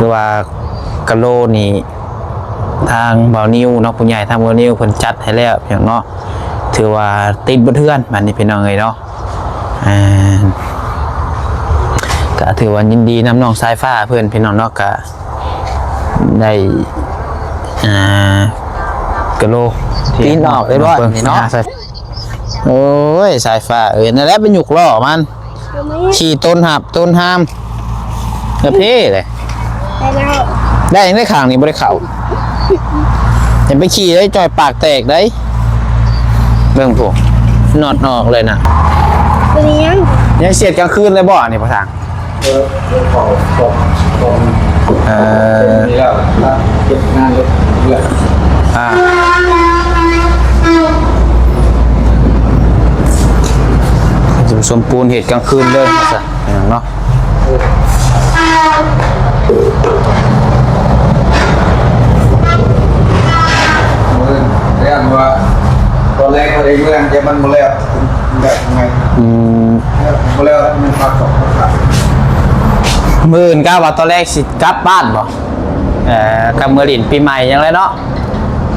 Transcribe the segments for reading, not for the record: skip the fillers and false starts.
คือว่ากะโลนี่ทางเบานิ้วเนาะผู้ใหญ่ทางเบานิ้วเพิ่นจัดให้แล้วอย่างเนาะถือว่าติดบ่เทือนบัดนี้พี่น้องเอ้ยเนาะก็ถือว่ายินดีนำน้องสายฟ้าเพื่อนพี่น้องเนาะก็ได้กะโลตีนออกได้ด้วยเนาะโอ้ยสายฟ้านั่นแหละเป็นหยุกล้อมันขี่ต้นหับต้นห้ามกระเพาะเลยได้ยังได้ข่างนี่บริเข่าเห็นไปขี่ได้จอยปากแตกได้เบิ่งพวกนอดออกเลยนะยังเสียดกลางคืนเลยบ่นี่พ่อทางนี่แล้วเก็บงานเลยจุ่มสมปูนเหตุกลางคืนเลยเนาะเรื่องว่าตอนแรกเขาเองเรื่องจะมันมาแล้วแบบไงมาแล้วมันพักสองพักมื่นก้าวว่าตอนแรกสิกลับบ้านบ่กับเมื่อดินปีใหม่ยังไรเนาะ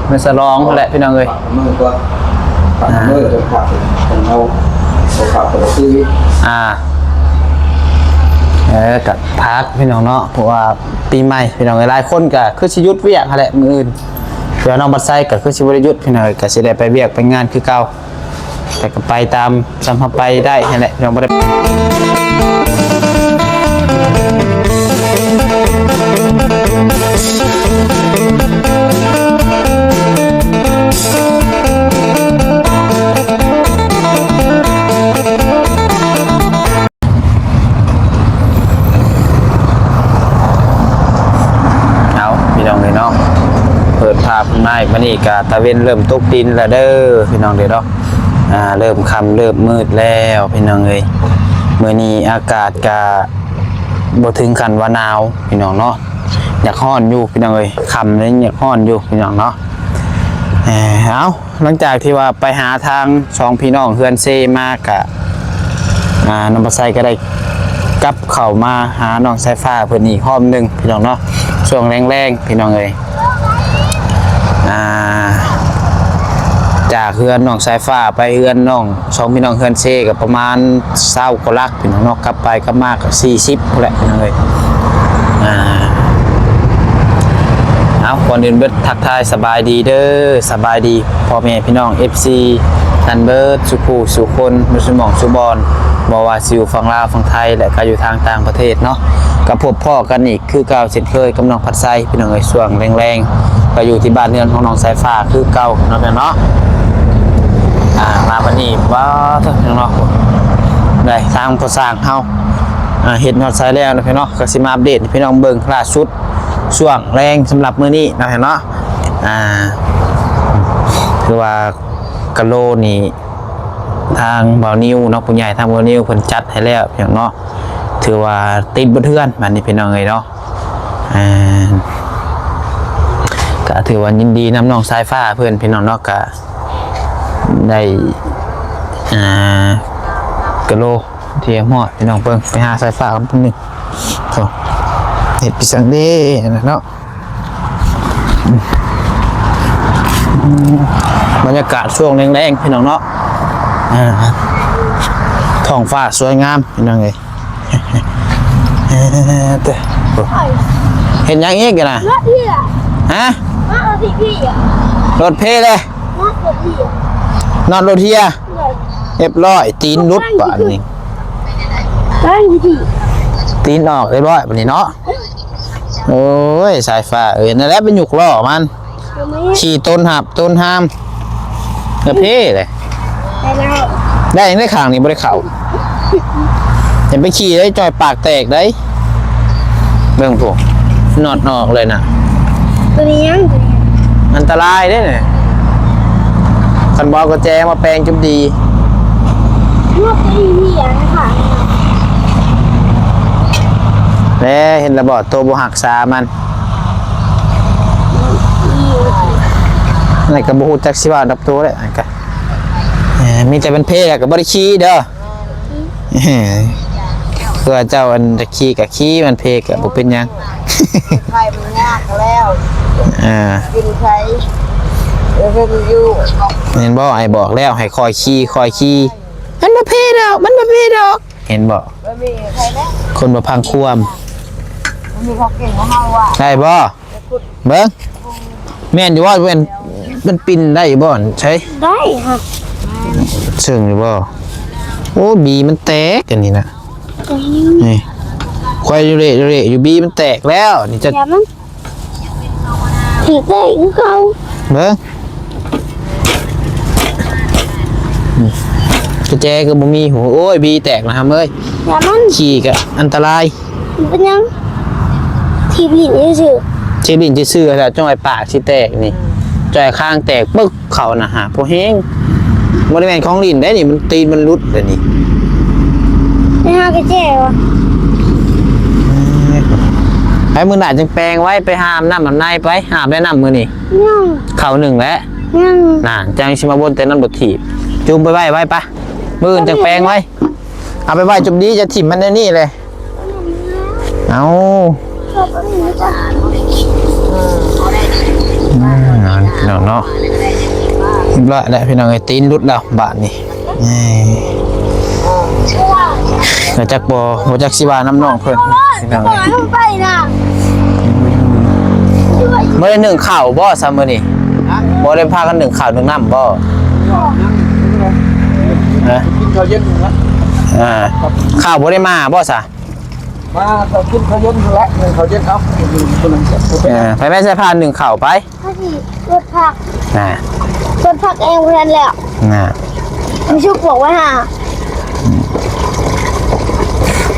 มันสลองแหละพี่น้องเอ้ยมือตัวมือจะผักของเราผักตัวซื้อกับพักพี่น้องเนาะเพราะว่าปีใหม่พี่น้องหลายคนก็คือสิยุดเวียกแหละมื้ออื่นเดี๋ยวน้องบัดไซก็คือสิบ่ได้ยุดพี่น้องก็สิได้ไปเวียกไปงานคือเก่าแต่ก็ไปตามจำไปได้นั่นแหละพี่น้องบ่ได้เปิดภาพมาอีกมันอีกตะเวนเริ่มตกดินแล้วเด้อพี่น้องเด้อเนาะเริ่มค่ำเริ่มมืดแล้วพี่น้องเอ้ยมื้อนี้อากาศก็บ่ถึงขั้นว่าหนาวพี่น้องเนาะอยากร้อนอยู่พี่น้องเอ้ยค่ำเลยอยากร้อนอยู่พี่น้องเนาะหลังจากที่ว่าไปหาทางสองพี่น้องเฮือนเซมากะน้องปลาไซก็ได้กลับเข้ามาหาน้องสายฟ้าเพิ่นอีกรอบนึงพี่น้องเนาะช่วงแรงๆพี่น้องเอ้ยจากเฮือนน้องสายฟ้าไปเฮือนน้องสองพี่น้องเฮือนเซกับประมาณ20กว่าลักพี่น้องเนาะกลับไปกลับมาก็40แหละพี่น้องเอ้ยก่อนอื่นเบิดทักทายสบายดีเด้อสบายดีพ่อแม่พี่น้อง FC นันเบิดสุขูสุคนมุสลิมองสุบอนบ่ว่าสิอยู่ฝั่งลาวฝั่งไทยและก็อยู่ทางต่างประเทศเนาะกับพบพ่อกันอีกคือเก่าเช่นเคยกับน้องผัดไส้พี่น้องเอ้ยช่วงแรงๆก็อยู่ที่บ้านเรือนของน้องสายฟ้าคือเก่าเนาะเนาะมาบัดนี้ว้าเถอะพี่น้องได้ทางผู้สร้างเฮาเฮ็ดฮอดไซแล้วนะพี่น้องก็สิมาอัปเดตพี่น้องเบิ่งล่าสุดช่วงแรงสำหรับมื้อนี้นะเนาะคือว่ากะโลนี่ทางเบานิ้วเนาะผู้ใหญ่ทางเบานิ้วเพิ่นจัดให้แล้วอย่างเนาะถือว่าติดบ่เทือนบัดนี้พี่น้องเอ้ยเนาะก็ถือว่ายินดีนำน้องสายฟ้าเพื่อนพี่น้องเนาะก็ได้กะโลเทียมหอดพี่น้องเพิ่งไปหาสายฟ้ากันเพิ่งนึงเห็ดปิสังเด้เนาะบรรยากาศช่วงแรงๆพี่น้องเนาะท้องฟ้าสวยงามพี่น้องเอ้ยเห็นยังอีกกันนะฮะรถเพลเลยนอนรถเฮียเรียบร้อยตีนรุดป่านนี้ตีนออกเรียบร้อยป่านนี้เนาะโอ้ยสายฟ้านั่นแหละเป็นหยุกล้อมันขี่ต้นหับต้นห้ามกระเพาะเลยได้ยังได้ข่างนี่บริเข่าเห็นไปขี่ได้จอยปากแตกได้เบิ่งพวกนอดออกเลยนะตัวนี้ยังอันตรายได้เนี่ยคันบอกกระแจมาแปลงจุดดีลวกดีที่อย่างนี้ค่ะแล้วเห็นระบอดตัวบุหักษามันอะไรกับบุหักจักสิว่าดับตัวเลยกันมีแต่เป็นเพลกับบริชีเด้อ พื่อเจ้าอันตะขี้กับขี้มันเพกอะบ่เป็นหยัง ไข่มันยากแล้ว กินไข่เพิ่มอยู่ เห็นบ่ไอ้บอกแล้วให้คอยขี้มันบ่เพดอกเห็นบ่ ไม่มีไข่แล้ว คนบ่พังความ ไม่มีเขาเก่งของเราว่ะ ได้บ่เบิ่งแม่นอยู่ว่ามันปินได้บ่ใช่ ได้ค่ะ ซึ่งอยู่บ่โอ้บีมันแตกอันนี้นะนี่ควายเละอยู่บีมันแตกแล้วนี่จะ อย่ามันถือได้ก็เขา เบิ่งกระแจก็บ่มีหูโอ้ยบีแตกนะครับเอ้ย อย่ามัน ขี่ก็อันตราย เป็นยังทีบีนี่สิ เชบินจะซื้อแล้วจ้อยปากสิแตกนี่จ้อยข้างแตกปึ๊กเข้านะฮะพอแห้งบ่ได้แม่นของลิ้นได้นี่มันตีนมันรุดเดี๋ยวนี้ ไม่หากระเจ้วะ ไปมือหนาจึงแปลงไว้ไปหามน้ำในไปหามได้น้ำมือนี่ ยัง เข่าหนึ่งแล้ว ยัง น่ะจังชิมาบนแต่นั่นบทถีบจุ่มไปไว้ปะมืออื่นจึงแปลงไว้เอาไปไว้จุ่มดีจะถิ่มมันในนี่เลยเอา ชอบอะไรนี่จ้ะ เนาะละแหละพี่น้องไอ้ตีนรุดแล้วบาทนี่มาจากบ่จากสิวาน้ำนองเพิ่นพี่น้อง ปล่อยมันไปนะ เมื่อได้หนึ่งข่าวบ่ซ้ำมื้อนี่บ่ได้พากันหนึ่งข่าวหนึ่งน้ำบ่นะ กินข้าวเย็นนะ ข่าวบ่ได้มาบ่ซะ มาเรากินข้าวเย็นแล้วเงินข้าวเย็นเอาคนนึงจะ ไปแม่ใส่ผ้าหนึ่งข่าวไป ถ้าสิรถผัก น่ะ รถผักเองเพื่อนแล้ว น่ะ มีชุกบอกไว้ห่า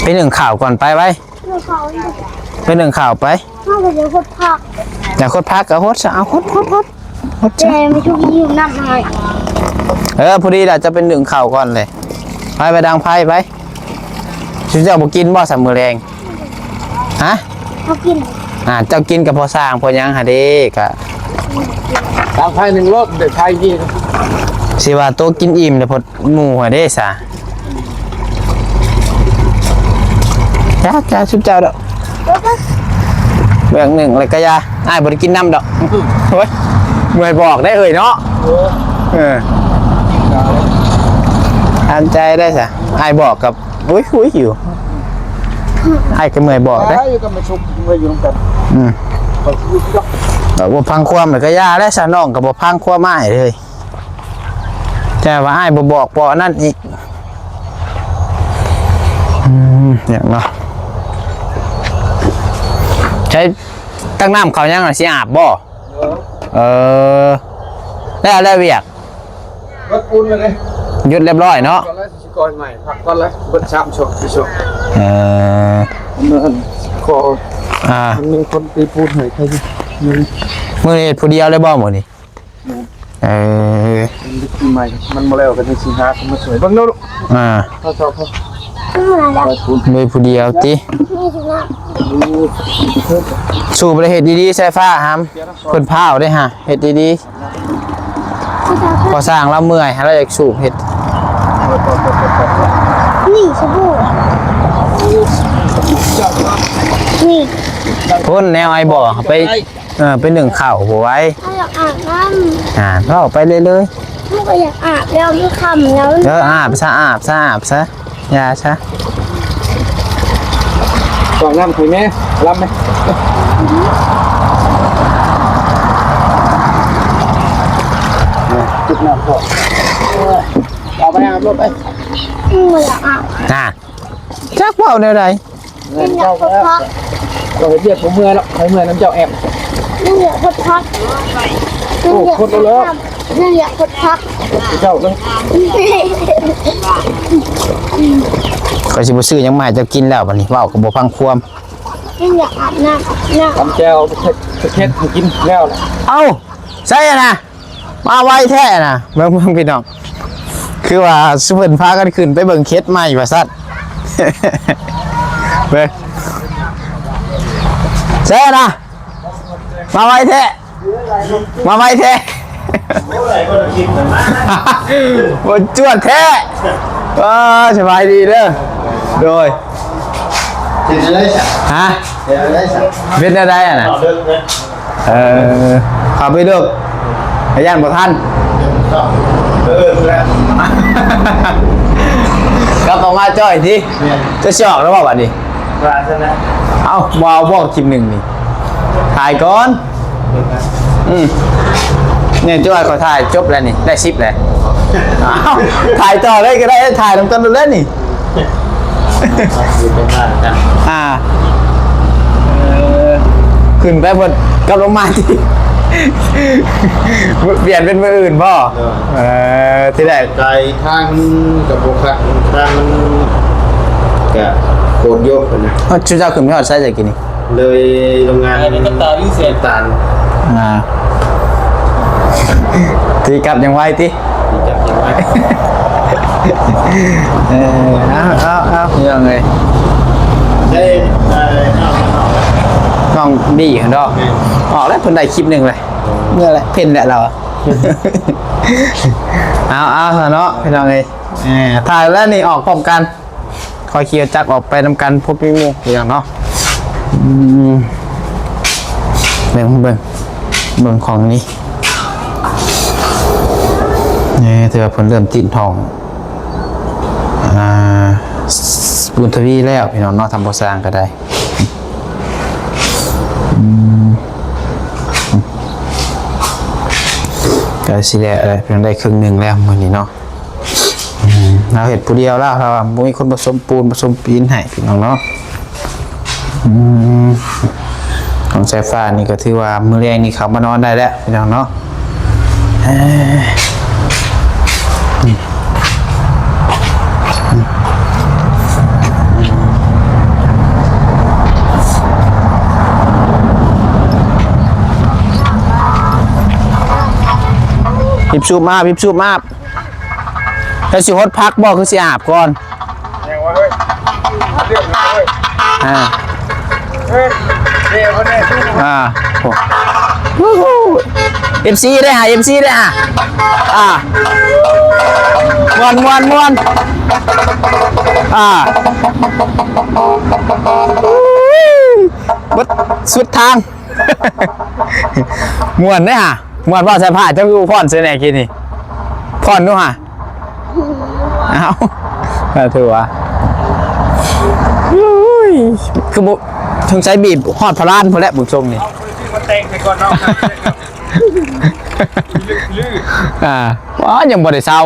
ไปหนึ่งข่าวก่อนไปไว้ รถเขาเนี่ย ไปหนึ่งข่าวไป ถ้าจะรถผัก อย่าคดพักก็ฮดซะเอาฮด แต่ไม่ชุกยืมน้ำหน่อย พอดีล่ะจะเป็นหนึ่งข่าวก่อนเลยไปดังไพ่ไปชิเจ้าบ่กินบ่สามมื้อแรงฮะ เขากิน เจ้ากินกับพอสร้างพอหยังหาเด้กะ ตามไฟหนึ่งรถเด็กไทยยี่ สิว่าโตกินอิ่มเดี๋ยวพอหมู่หาเด้ซะจ้าชุบเจ้าดอก รถก็ เบื้องหนึ่งเลยก็ยาอ้ายบ่ได้กินน้ำดอกเฮ้ยเมื่อยบอกได้เอ่ยเนาะอ่านใจได้ซะอ้ายบอกกับอุ้ยอยู่อ้ายก็เมื่อยบอกได้ อยู่กันมาชุบมาอยู่กัน บ่พังความเลยก็ยาและซะน้องก็บ่พังความอ้ายเลยแต่ว่าอ้ายบ่บอกบ่นั่นอีกอย่างเนาะใช้ตั้งน้ำเขายังสิอาบบ่แล้วเวียก รถปูนเลย หยุดเรียบร้อยเนาะ ก่อนแล้วสิก่อนใหม่ผักก่อนแล้วเบิดชามชกสิชก ขอมีคนตีปูนให้ใครดิ มื้อนี้ผู้เดียวเลยบ่มื้อนี้ใหม่มันมาแล้วกันในสินค้ามาสวยบ้างเนาะเขาชอบเขา มาแล้ว มื้อผู้เดียวติ นี่ถึงแล้ว สู่ประเฮ็ดดีๆใส่ฟ้าหามเพิ่นพาวได้ฮะเฮ็ดดีๆพอสร้างแล้วเมื่อยเราอยากสูบเฮ็ด นี่สบู่นี่ พ่นแนวไอ้บ่ไปหนึ่งข้าวบ่ไว้ ถ้าอยากอาบน้ เราไปเลย ำถ้าก็อยากอาบแล้วไม่คำแล้ว อาบซะอย่าซะ กล่องน้ำคุยไหมรับไหมจุดน้ำพอเอาไปอาบรถไป ไม่อยากอาบ จักเว้าแนวใด ไม่อยากพดพัก เราเรียกผมเมื่อยแล้วใครเมื่อยน้ำเจ้าแอบ ไม่อยากพดพักไม่อยากพดพัก เจ้าเลย ก็สิบ่ซื้อหยังมาให้เจะกินแล้วบัดนี้เว้าก็บ่ฟังความ ไม่อยากอาบน้ำ ทำแจวเค็ดให้กินแล้ว เอ้าใช่นะมาไวแท้นะเบิ่งพี่น้องคือว่าสุเพิ่นพากันขึ้นไปเบิ่งเคสใหม่ว่าซั่น เบิ่งใช่นะมาไวแท้บนจวดแท้สบายดีเด้อโดย เป็นอะไรสัก ฮะ เป็นอะไรสัก เป็นอะไรอ่ะนะ ต่อเดิมเลย ขับไปเลือกพยานบ่ทัน แล้ว กลับออกมาจ้อยทีจะชอกแล้วบอกว่าดิ ร้านใช่ไหม เอ้ามาบอกคลิปหนึ่งนี่ถ่ายก่อนเนี่ยจ้อยเขาถ่ายจบแล้วนี่ได้ชิปแล้วเอ้าถ่ายต่อเลยก็ได้ถ่ายลงต้นเลยนี่ อยู่เป็นบ้านกัน ขึ้นไปหมดกลับลงมาที่ เปลี่ยนเป็นมืออื่นพ่อที่แรก ไกลทางกับโบคักทางมันกะโคตรโยกเลยนะ ชุดเจ้าขึ้นไม่หอดใช่จะกินนี่ เลยโรงงานน้ำตาวิ่งเสียตาล ทีกลับยังไวที่ จับยังไง เอายังไง ได้เอา น้องดีขันดอกออกแล้วเพิ่นได้คลิปหนึ่งเลยเมื่อไรเพ่นแหละเราเอาเนาะพี่น้องเลยถ่ายแล้วนี่ออกพร้อมกันคอยเคลียร์จักรออกไปนำกันพบพี่มูอย่างเนาะเบิ่งของนี้นี่เธอเพิ่นเริ่มติดทองบุญทวีแล้วพี่น้องเนาะทำบ่สร้างก็ได้ก็สิแหละอะไรเพียงได้ครึ่งหนึ่งแล้วมื้อนี้เนาะเราเห็ดผู้เดียวแล้วเราบ่มีคนผสมปูนผสมปีนให้พี่น้องเนาะของสายฟ้านี่ก็ถือว่ามื้อแรงนี่เขามานอนได้แล้วพี่น้องเนาะพิบชูมาแล้วสิฮดพักบอกคือสิอาบก่อน ยังวะเฮ้ยเรื่องเลยเฮ้ยเดี๋ยวคนนี้ MC ได้ฮะ MC ได้ฮะมวนบดสุดทาง มวนได้ฮะมวนพ่อใส่ผ้าเจ้าอยู่พ่อนเสน่ห์กินนี่พ่อนนู้ฮะเอาถือว่าคือบุถึงใช้บีบหอดพลานพอแล้วบุญชมนี่ มาเตะไปก่อนเนาะลื่น ว้ายังบ่ได้เศร้า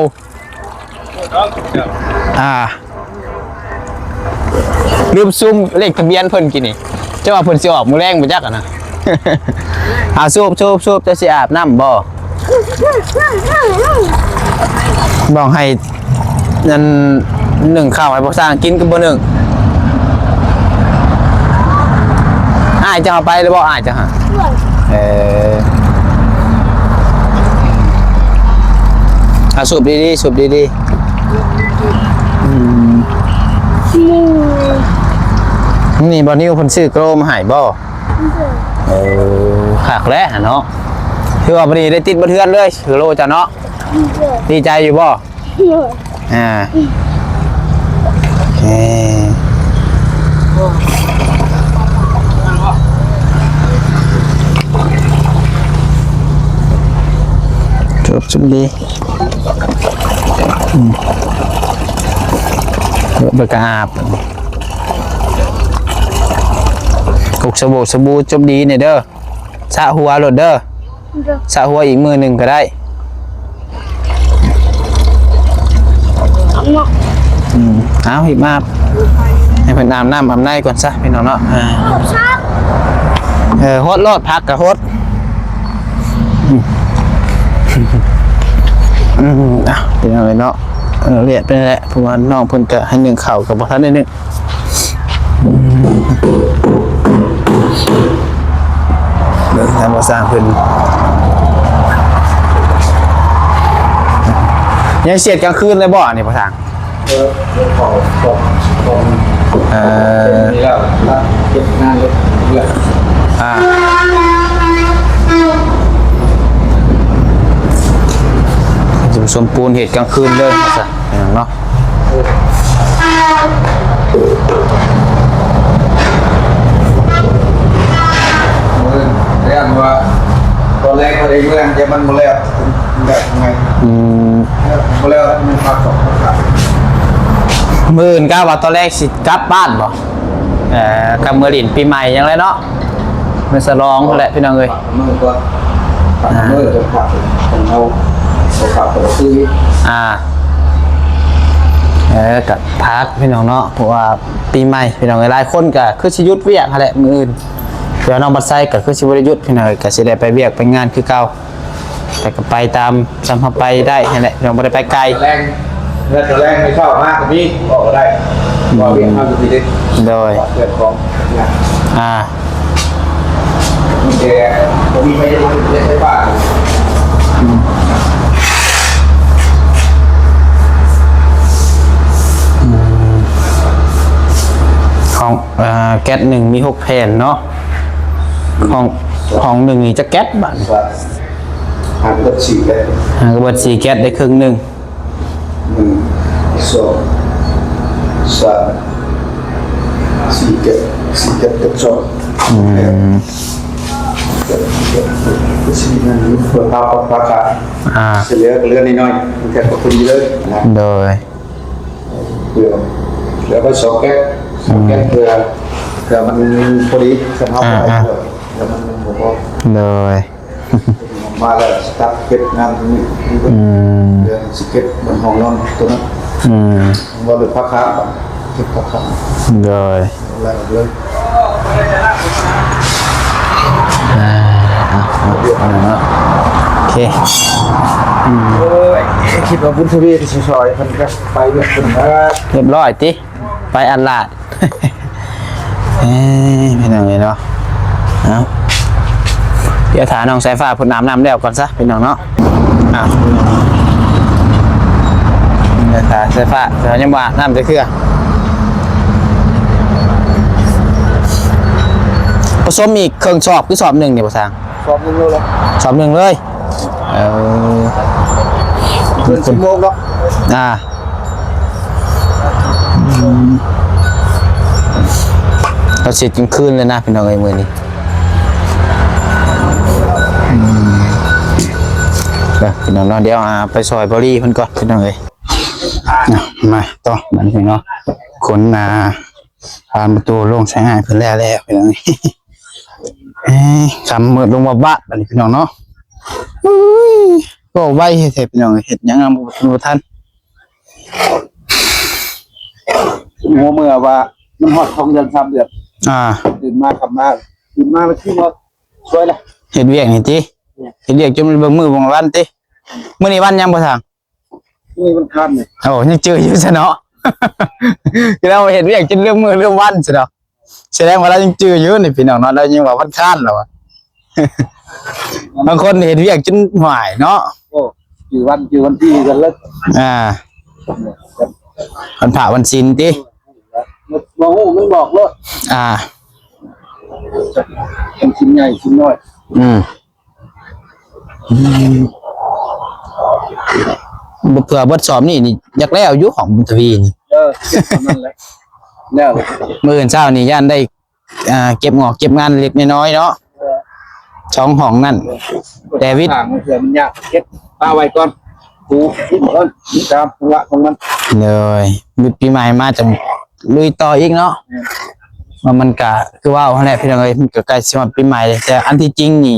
ลืมซุ่มเลขทะเบียนเพิ่นกินนี่เจ้าว่าเพิ่นสิออกมื้อแรงบ่จักอ่ะนะสูบจะสิอาบน้ำบ่บอกให้นั่นหนึ่งข้าวให้พ่อสร้างกินก็บ่หนึ่งอ้ายจะเอาไปหรือบ่อ้ายจะหาสูบดีนี่บอนิวคนซื้อโกรมาหายบ่ขากแล้วเนาะคือว่าพอดีได้ติดบันเทือนเลยคือโลจ้ะเนาะดีใจอยู่บ่จบดีเบิกอาบกุกสบู่จบดีเนี่ยเด้อสะหัวโหลดเด้อสะหัวอีกมือหนึ่งก็ได้เอาหิบมาให้เพิ่นอาบน้ำอาบในก่อนซะพี่น้องเนาะโฮดโลดพักกับโฮดเป็นอะไรเนาะเรียกเป็นแหละเพราะว่าน้องเพิ่นก็ให้หนึ่งเข่ากับบ่ทันได้หนึ่งเบิ่งทางบ่สร้างเพิ่นยังเสียดกลางคืนเลยบ่นี่บ่ทางนี่แล้วเก็บงานเลยจะสมปูนเหตุกลางคืนเลยนะจ๊ะเนาะ ในเมืองจะมันมาแล้วแบบไงมาแล้วมันพักสองพัก มื้ออื่นก็ว่าตอนแรกสิกลับบ้านบ่กับมื้อลิ้นปีใหม่ยังไงเนาะมื้อฉลองนั่นแหละพี่น้องเอ้ย มือก็มือจะขับของเราขับไปซื้อ กับพักพี่น้องเนาะเพราะว่าปีใหม่พี่น้องหลายคนก็คือสิหยุดเวียกนั่นแหละมื้ออื่นเดี๋ยวน้องบัดไซก็คือสิบ่ได้หยุดพี่น้องก็สิได้ไปเวียกไปงานคือเก่าแต่ก็ไปตามจำเฮาไปได้นั่นแหละเราบ่ได้ไปไกล แรงเงินแรงไม่ชอบมากกว่านี้บอกได้บอกเรียนมากกว่านี้ได้ โดย เรื่องของงานแต่ผมมีไม่ได้เล่นใช่ป่ะ ของแก๊ส1มี6แผ่นเนาะของ1นี่จะแก๊สบาท ว่าหางรถฉีดได้ ก็เบิด4แก๊สได้ครึ่งหนึง 1 2 3 4เก็บกับ2สิ่งนั้นเพื่อพาพาขาเสียเลือดน้อยๆมันแค่กับคนเยอะนะ โดย เพื่อไป2แก๊สเพื่อมันพอดีสภาพอะไรเพื่อมันบอกว่า โดย มาแล้วสตาร์ทเก็บงานตรงนี้เรื่องสเก็ตบนห้องนอนตัวนั้นว่าเลยพักค้างเก็บพักค้าง โดย อะไรเลย โอเค โอ้ยคิดว่าบุญทวีที่ซอยมันก็ไปเรื่อยๆนะ เรียบร้อยติไปอันลาด พี่น้องเนาะเอาเดี๋ยวถาน้องสายฟ้าพุ่นน้ำแล้วก่อนซะพี่น้องเนาะเดี๋ยวถาสายฟ้าเดี๋ยวยังว่าน้ำจะเคลื่อผสมอีกเครื่องสอบคือสอบหนึ่งเนี่ยพ่อสร้าง สอบนึงเลย สอบหนึ่งเลยเกิน10 โมงแล้ว เราเสร็จกลางคืนเลยนะพี่น้องไอ้มือนี้พี่น้องเนาะเดี๋ยวไปซอยบริเพิ่นก่อนพี่น้องเอ้ยมาต่อมันพี่น้องคนผ่านประตูลงใช้งานเพิ่นแล้วพี่น้องคำมืดลงมาบ้าบัดนี้พี่น้องเนาะก็ไว้เฮ็ดพี่น้องเฮ็ดหยังบ่ทัน หัวเมื่อว่ามันฮอด2 เดือน 3 เดือน ตื่นมาขับมาตื่นมาแล้วที่ว่าช่วยละ เฮ็ดเวียกนี่ติเฮ็ดเวียกจนมันเบิ่งมือบ่วันติมื้อนี้วันยังบ่ทาง นี่มันคันเนี่ย โอ้ยังเจออยู่ซะเนาะ คือเราเห็นเรียกกินเรื่องมือเรื่องวันซะเนาะแสดงว่าเรายังเจออยู่นี่พี่น้องเนาะเรายังว่าวันค้านแล้วอ่ะ บางคนเห็นเรียกจนหวายเนาะ โอ้จือวันที่กันแล้ว วันผ่าวันศีลติ มาโอ้มันบอกเลย เป็นชิ้นใหญ่ชิ้นน้อย เผื่อบทสอบนี่อยากแล้วอยู่ของบุญทวีนี่ เก็บมันแล้วแล้ว มื้อเช้านี่ย่านได้เก็บงอกเก็บงานเล็กน้อยเนาะ2ห้องนั่นแต่วิทย์ ทางมันเผื่อมันยากเก็บป้าไว้ก่อนกูคิดก่อนตามละของมัน เลยมีปีใหม่มาจะลุยต่ออีกเนาะมันก็คือว่าแหละพี่น้องเอ้ยมันก็ใกล้สิมาปีใหม่เลยแต่อันที่จริงนี่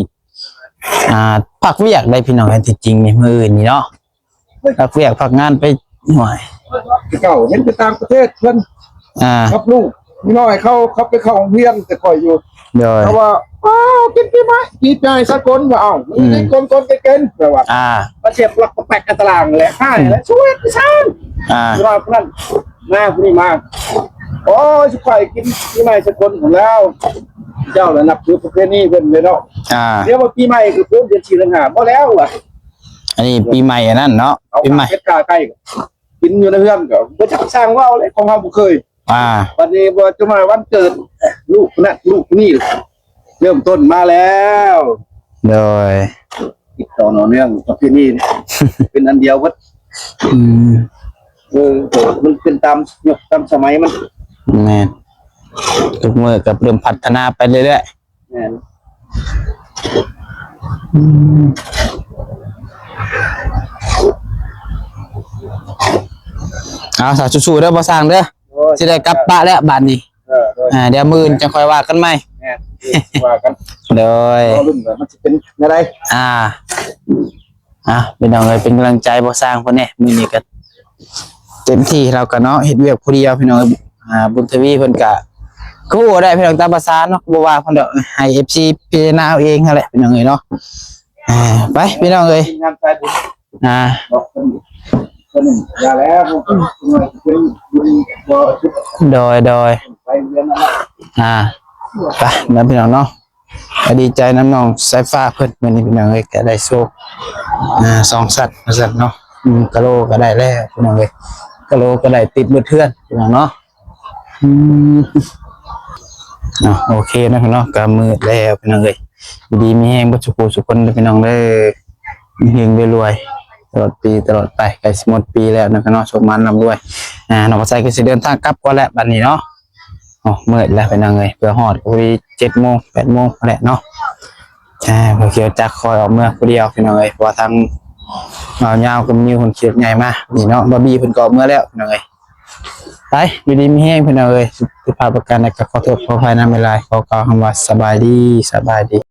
พักเวียกได้พี่น้องอันที่จริงนี่มื้ออื่นนี่เนาะพักเวียกพักงานไปหน่อย เก่าเห็นไปต่างประเทศเพื่อนครับลูกนี่น้อยเขาไปเข้าโรงเรียนแต่คอยอยู่ โดย เพราะว่ากินปีใหม่กินใจสักคนว่านี่คนเก่งแปลว่ามาเสียบหลักแปลกกันตารางแหละค่ายแล้วช่วยพี่ช้างรอบนั้นมาพนี่มาโอ้ยสุขายกินปีใหม่สักคนของแล้วเจ้าระนับถือประเพณีเพิ่นเลยเนาะเรียกว่าปีใหม่คือเพิ่นเดือน4 สิงหาคมบ่แล้วอ่ะ อันนี้ปีใหม่อันนั้นเนาะปีใหม่ เป็ดกาไก่กินอยู่ในเฮือนก็บ่จักสร้างว่าเลยของเฮาบ่เคยวันนี้บ่จะมาวันเกิดลูกนั่นลูกนี่เริ่มต้นมาแล้ว โดย ติดต่อเนื่องประเพณีเป็นอันเดียววัดมันเป็นตามยุคตามสมัยมัน แม่นทุกมื้อก็เริ่มพัฒนาไปเรื่อย แม่น ๆ เอาสาวสู้ๆเด้อบ่สร้างเด้อสิได้กลับปะแล้วบัดนี้เดี๋ยวมื้อจะค่อยว่ากันใหม่ ว่ากัน โดย รุ่นมันจะเป็นอะไร เป็นน้องเอ้ยเป็นกำลังใจบ่สร้างเพิ่นแน่มื้อนี้ก็เต็มที่เราก็เนาะเฮ็ดเวียกผู้เดียวพี่น้องบุญทวีเพิ่นก็กูได้พี่น้องตามภาษาเนาะบ่ว่าเพิ่นดอกให้ FC พิจารณาเอาเองนั่นแหละพี่น้องเอ้ยเนาะไปพี่น้องเอ้ย งานใจบุญ บอกคนอย่าแล้วเป็นบุญบ่ชุด โดย ไปเรียนนั่นแหละ ไปแล้วพี่น้องเนาะก็ดีใจน้ำน้องสายฟ้าเพิ่นมื้อนี้พี่น้องเอ้ยก็ได้โชค2สัตว์ว่าซั่นเนาะกะโลก็ได้แล้วพี่น้องเอ้ยกะโลก็ได้ติดมือเทื่อนพี่น้องเนาะโอเคนะพี่น้องก็มืดแล้วพี่น้องเอ้ยดีมีแฮงบ่สุขสุขคนพี่น้องเด้อมีเฮงรวยตลอดปีตลอดไปใกล้สิหมดปีแล้วนะพี่น้องโชคมันร่ำรวยน้องก็ใส่ก็สิเดินทางกลับก่อนแล้วบัดนี้เนาะมืดแล้วพี่น้องเอ้ยเพื่อฮอดก็สิ7 โมง 8 โมงแหละเนาะพอเขียวจักคอยออกเมื่อผู้เดียวพี่น้องเอ้ยเพราะทางยาวๆก็มีคนเขียดใหญ่มานี่เนาะบ่บี้เพิ่นก็ออกเมื่อแล้วพี่น้องเอ้ยไปอยู่ดีมีแฮงพี่น้องเอ้ยสิพาประกันในกับขอโทษขออภัยนำเวลาขอกล่าวคำว่าสบายดี